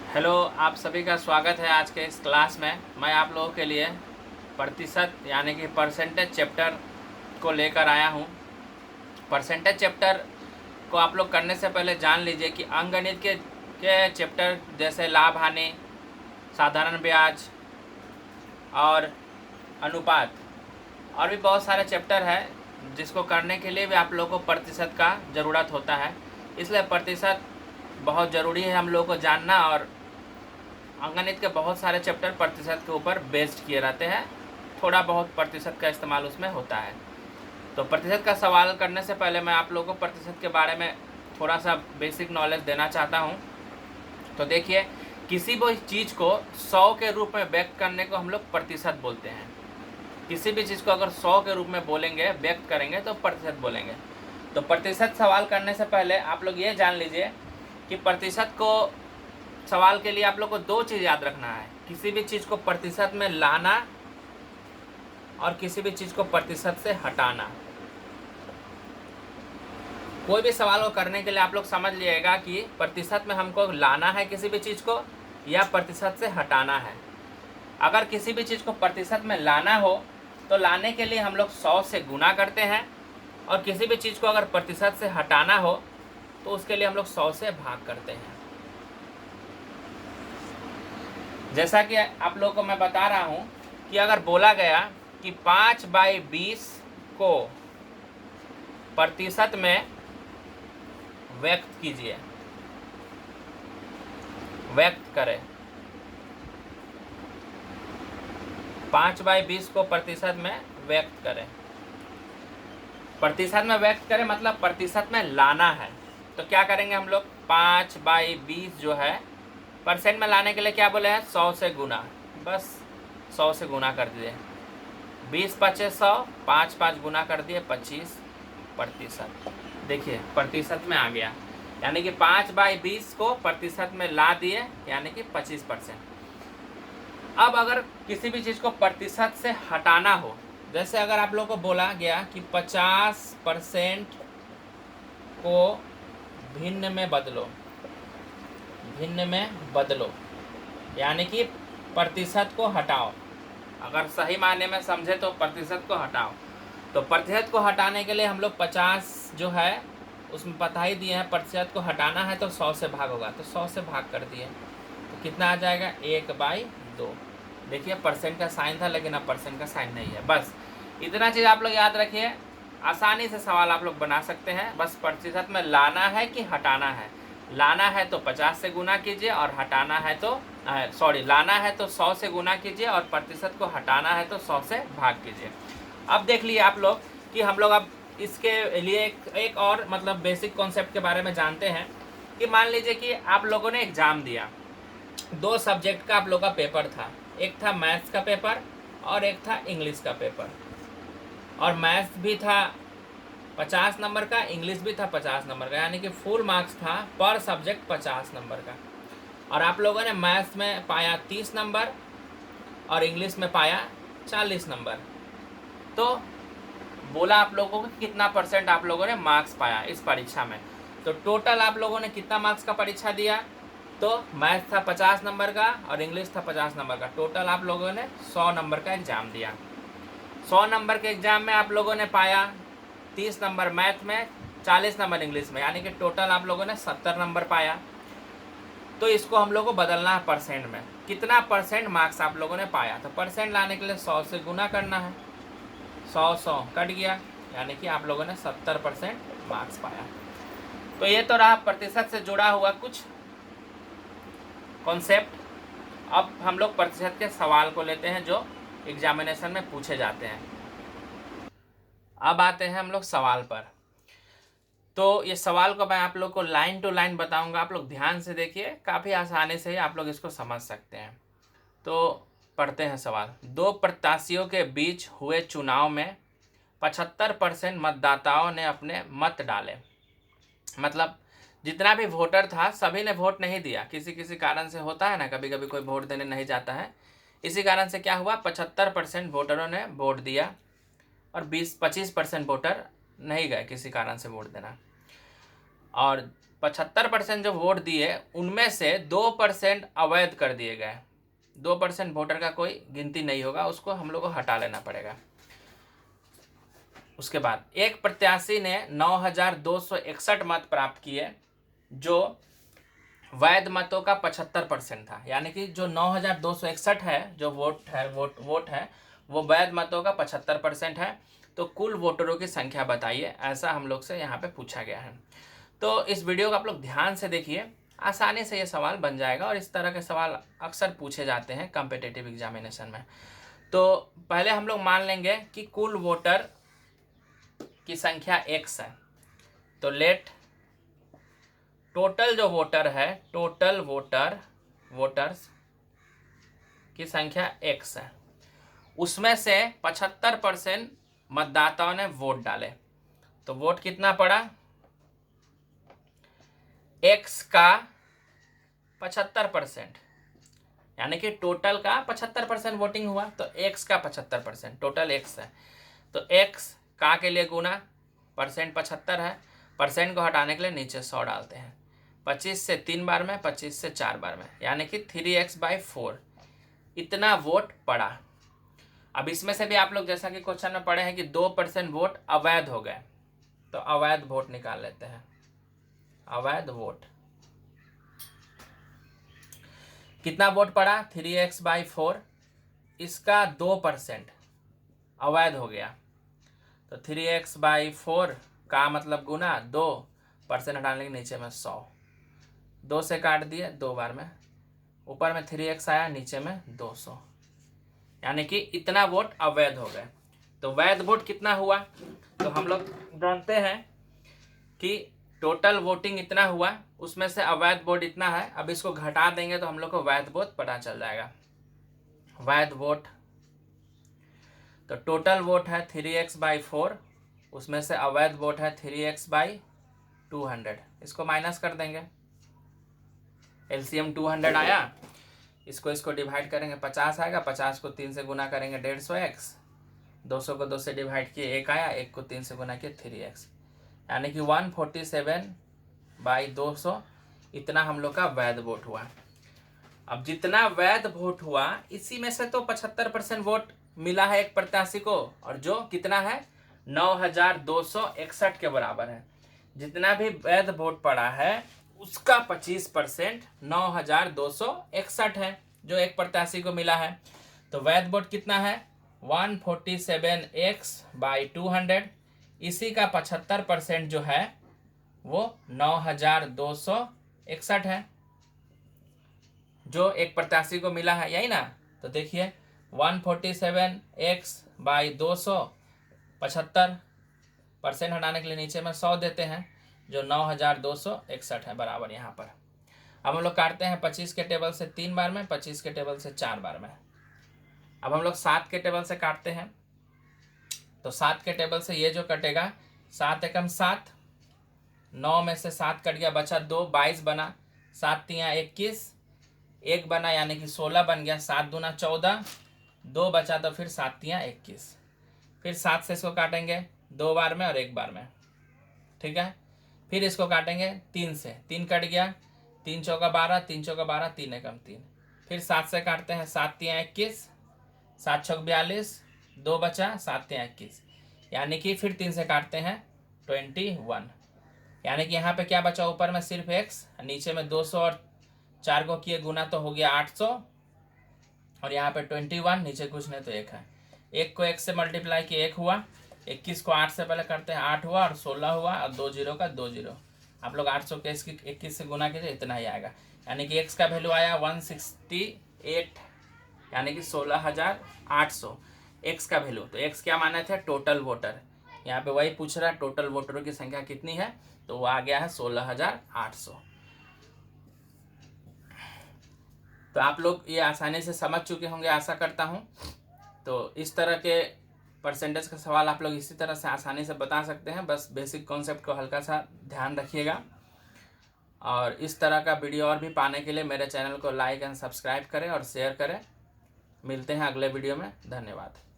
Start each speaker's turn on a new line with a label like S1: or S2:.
S1: Hello, आप सभी का स्वागत है आज के इस क्लास में। मैं आप लोगों के लिए प्रतिशत यानी कि परसेंटेज चैप्टर को लेकर आया हूँ। परसेंटेज चैप्टर को आप लोग करने से पहले जान लीजिए कि अंकगणित के चैप्टर जैसे लाभ हानि, साधारण ब्याज और अनुपात और भी बहुत सारे चैप्टर हैं जिसको करने के लिए भी आप लोगों को प्रतिशत का ज़रूरत होता है। इसलिए प्रतिशत बहुत ज़रूरी है हम लोगों को जानना। और अंकगणित के बहुत सारे चैप्टर प्रतिशत के ऊपर बेस्ड किए रहते हैं, थोड़ा बहुत प्रतिशत का इस्तेमाल उसमें होता है। तो प्रतिशत का सवाल करने से पहले मैं आप लोगों को प्रतिशत के बारे में थोड़ा सा बेसिक नॉलेज देना चाहता हूँ। तो देखिए, किसी भी चीज़ को 100 के रूप में व्यक्त करने को हम लोग प्रतिशत बोलते हैं। किसी भी चीज़ को अगर 100 के रूप में बोलेंगे, व्यक्त करेंगे तो प्रतिशत बोलेंगे। तो प्रतिशत सवाल करने से पहले आप लोग ये जान लीजिए कि प्रतिशत को सवाल के लिए आप लोग को दो चीज़ याद रखना है। किसी भी चीज़ को प्रतिशत में लाना और किसी भी चीज़ को प्रतिशत से हटाना। कोई भी सवाल को करने के लिए आप लोग समझ लीजिएगा कि प्रतिशत में हमको लाना है किसी भी चीज़ को या प्रतिशत से हटाना है। अगर किसी भी चीज़ को प्रतिशत में लाना हो तो लाने के लिए हम लोग 100 से गुना करते हैं, और किसी भी चीज़ को अगर प्रतिशत से हटाना हो तो उसके लिए हम लोग 100 से भाग करते हैं। जैसा कि आप लोगों को मैं बता रहा हूँ कि अगर बोला गया कि 5/20 को प्रतिशत में व्यक्त कीजिए, व्यक्त करें। 5/20 को प्रतिशत में व्यक्त करें। प्रतिशत में व्यक्त करें मतलब प्रतिशत में लाना है। तो क्या करेंगे हम लोग? 5/20 जो है परसेंट में लाने के लिए क्या बोले हैं? 100 से गुना। बस 100 से गुना कर दिए। 20×5 = 100, 5×5 गुना कर दिए 25%। देखिए प्रतिशत में आ गया, यानी कि 5/20 को प्रतिशत में ला दिए, यानी कि 25%। अब अगर किसी भी चीज़ को प्रतिशत से हटाना हो, जैसे अगर आप लोगों को बोला गया कि 50% को भिन्न में बदलो, भिन्न में बदलो, यानी कि प्रतिशत को हटाओ। अगर सही मायने में समझे तो प्रतिशत को हटाओ। तो प्रतिशत को हटाने के लिए हम लोग 50 जो है उसमें पता ही दिए हैं, प्रतिशत को हटाना है तो 100 से भाग होगा, तो 100 से भाग कर दिए तो कितना आ जाएगा? 1/2। देखिए परसेंट का साइन था लेकिन अब परसेंट का साइन नहीं है। बस इतना चीज़ आप लोग याद रखिए, आसानी से सवाल आप लोग बना सकते हैं। बस प्रतिशत में लाना है कि हटाना है। लाना है तो 50 से गुना कीजिए और हटाना है तो लाना है तो 100 से गुना कीजिए और प्रतिशत को हटाना है तो 100 से भाग कीजिए। अब देख लिए आप लोग कि हम लोग अब इसके लिए एक और मतलब बेसिक कॉन्सेप्ट के बारे में जानते हैं कि मान लीजिए कि आप लोगों ने एग्ज़ाम दिया, 2 सब्जेक्ट का आप लोग का पेपर था। एक था मैथ्स का पेपर और एक था इंग्लिश का पेपर। और मैथ्स भी था 50 नंबर का, इंग्लिश भी था 50 नंबर का, यानी कि फुल मार्क्स था पर सब्जेक्ट 50 नंबर का। और आप लोगों ने मैथ्स में पाया 30 नंबर और इंग्लिश में पाया 40 नंबर। तो बोला आप लोगों को कितना परसेंट आप लोगों ने मार्क्स पाया इस परीक्षा में। तो टोटल आप लोगों ने कितना मार्क्स का परीक्षा दिया? तो मैथ्स था 50 नंबर का और इंग्लिश था 50 नंबर का। टोटल आप लोगों ने 100 नंबर का एग्ज़ाम दिया। 100 नंबर के एग्ज़ाम में आप लोगों ने पाया 30 नंबर मैथ में, 40 नंबर इंग्लिश में, यानी कि टोटल आप लोगों ने 70 नंबर पाया। तो इसको हम लोग को बदलना है परसेंट में। कितना परसेंट मार्क्स आप लोगों ने पाया? तो परसेंट लाने के लिए 100 से गुना करना है। 100 कट गया, यानी कि आप लोगों ने 70% मार्क्स पाया। तो ये तो रहा प्रतिशत से जुड़ा हुआ कुछ कॉन्सेप्ट। अब हम लोग प्रतिशत के सवाल को लेते हैं जो एग्जामिनेशन में पूछे जाते हैं। अब आते हैं हम लोग सवाल पर। तो ये सवाल को मैं आप लोग को लाइन टू लाइन बताऊंगा, आप लोग ध्यान से देखिए, काफ़ी आसानी से ही आप लोग इसको समझ सकते हैं। तो पढ़ते हैं सवाल। 2 प्रत्याशियों के बीच हुए चुनाव में 75% मतदाताओं ने अपने मत डाले। मतलब जितना भी वोटर था सभी ने वोट नहीं दिया, किसी किसी कारण से होता है ना, कभी कभी कोई वोट देने नहीं जाता है। इसी कारण से क्या हुआ, 75% वोटरों ने वोट दिया और 20-25% वोटर नहीं गए किसी कारण से वोट देना। और 75% जो वोट दिए उनमें से 2% अवैध कर दिए गए। 2% वोटर का कोई गिनती नहीं होगा, उसको हम लोग को हटा लेना पड़ेगा। उसके बाद एक प्रत्याशी ने 9,261 मत प्राप्त किए, जो वैध मतों का 75% था। यानी कि जो 9,261 है जो वोट है वो वैध मतों का 75% है। तो कुल वोटरों की संख्या बताइए, ऐसा हम लोग से यहाँ पे पूछा गया है। तो इस वीडियो को आप लोग ध्यान से देखिए, आसानी से ये सवाल बन जाएगा और इस तरह के सवाल अक्सर पूछे जाते हैं कॉम्पिटिटिव एग्जामिनेशन में। तो पहले हम लोग मान लेंगे कि कुल वोटर की संख्या x है। तो लेट टोटल जो वोटर है, टोटल वोटर्स की संख्या x है, उसमें से 75% मतदाताओं ने वोट डाले। तो वोट कितना पड़ा, x का 75%, यानी कि टोटल का 75% वोटिंग हुआ, तो x का 75%, टोटल x है। तो x का के लिए गुना, परसेंट 75 है, परसेंट को हटाने के लिए नीचे 100 डालते हैं। 25 से 3 बार में, 25 से 4 बार में, यानी कि 3x/4 इतना वोट पड़ा। अब इसमें से भी आप लोग जैसा कि क्वेश्चन में पढ़े हैं कि 2% वोट अवैध हो गए, तो अवैध वोट निकाल लेते हैं। अवैध वोट कितना वोट पड़ा, 3x/4, इसका 2% अवैध हो गया। तो 3x/4 का मतलब गुना 2%, हटाने के नीचे में 100, 2 से काट दिए 2 बार में, ऊपर में 3x आया, नीचे में 200, यानी कि इतना वोट अवैध हो गए। तो वैध वोट कितना हुआ, तो हम लोग जानते हैं कि टोटल वोटिंग इतना हुआ, उसमें से अवैध वोट इतना है। अब इसको घटा देंगे तो हम लोग को वैध वोट पता चल जाएगा। वैध वोट, तो टोटल वोट है 3x/4, उसमें से अवैध वोट है 3x/200। इसको माइनस कर देंगे, एलसीएम 200 आया, इसको डिवाइड करेंगे, 50 आएगा, 50 को 3 से गुना करेंगे 150x, 200 को 2 से डिवाइड किए 1 आया, 1 को 3 से गुना किए 3x, यानी कि 147/200 इतना हम लोग का वैध वोट हुआ। अब जितना वैध वोट हुआ, इसी में से तो 75% वोट मिला है एक प्रत्याशी को, और जो कितना है 9,261 के बराबर है। जितना भी वैध वोट पड़ा है उसका 25% 9,261 है जो एक प्रत्याशी को मिला है। तो वैध वोट कितना है 147x/200, इसी का 75% जो है वो 9,261 है जो एक प्रत्याशी को मिला है, यही ना। तो देखिए 147x/200, 75% हटाने के लिए नीचे में 100 देते हैं, जो 9,261 है बराबर यहाँ पर। अब हम लोग काटते हैं 25 के टेबल से 3 बार में, 25 के टेबल से 4 बार में। अब हम लोग 7 के टेबल से काटते हैं, तो 7 के टेबल से ये जो कटेगा 7 एकम 7, 9 में से 7 कट गया, बचा 2, 22 बना, 7 तियाँ 21, 1 बना यानी कि 16 बन गया, 7 दूना 14, 2 बचा तो फिर 7 तियाँ 21, फिर 7 से इसको काटेंगे 2 बार में और 1 बार में, ठीक है। फिर इसको काटेंगे 3 से, 3 कट गया, 3 चौका 12, 3 चौका 12, 3 एकम 3, फिर 7 से काटते हैं, 7 तियाँ 21, 7 छक 42, 2 बचा, 7 तियाँ 21, यानी कि फिर 3 से काटते हैं 21, यानी कि यहाँ पे क्या बचा, ऊपर में सिर्फ x, नीचे में 200 और 4 को किए गुना तो हो गया 800, और यहाँ पे 21, नीचे कुछ नहीं तो 1 है, 1 को 1 से मल्टीप्लाई किए 1 हुआ, 21 को 8 से पहले करते हैं 8 हुआ और 16 हुआ और 2 जीरो का 2 जीरो। आप लोग 800 के 21 से गुना कीजिए, इतना ही आएगा, यानी कि x का वैल्यू आया 168, यानी कि 16,800 x का वैल्यू। तो x क्या माने थे, टोटल वोटर, यहाँ पे वही पूछ रहा है टोटल वोटरों की संख्या कितनी है, तो वो आ गया है 16,800। तो आप लोग ये आसानी से समझ चुके होंगे, आशा करता हूँ। तो इस तरह के परसेंटेज का सवाल आप लोग इसी तरह से आसानी से बता सकते हैं, बस बेसिक कॉन्सेप्ट को हल्का सा ध्यान रखिएगा। और इस तरह का वीडियो और भी पाने के लिए मेरे चैनल को लाइक एंड सब्सक्राइब करें और शेयर करें। मिलते हैं अगले वीडियो में, धन्यवाद।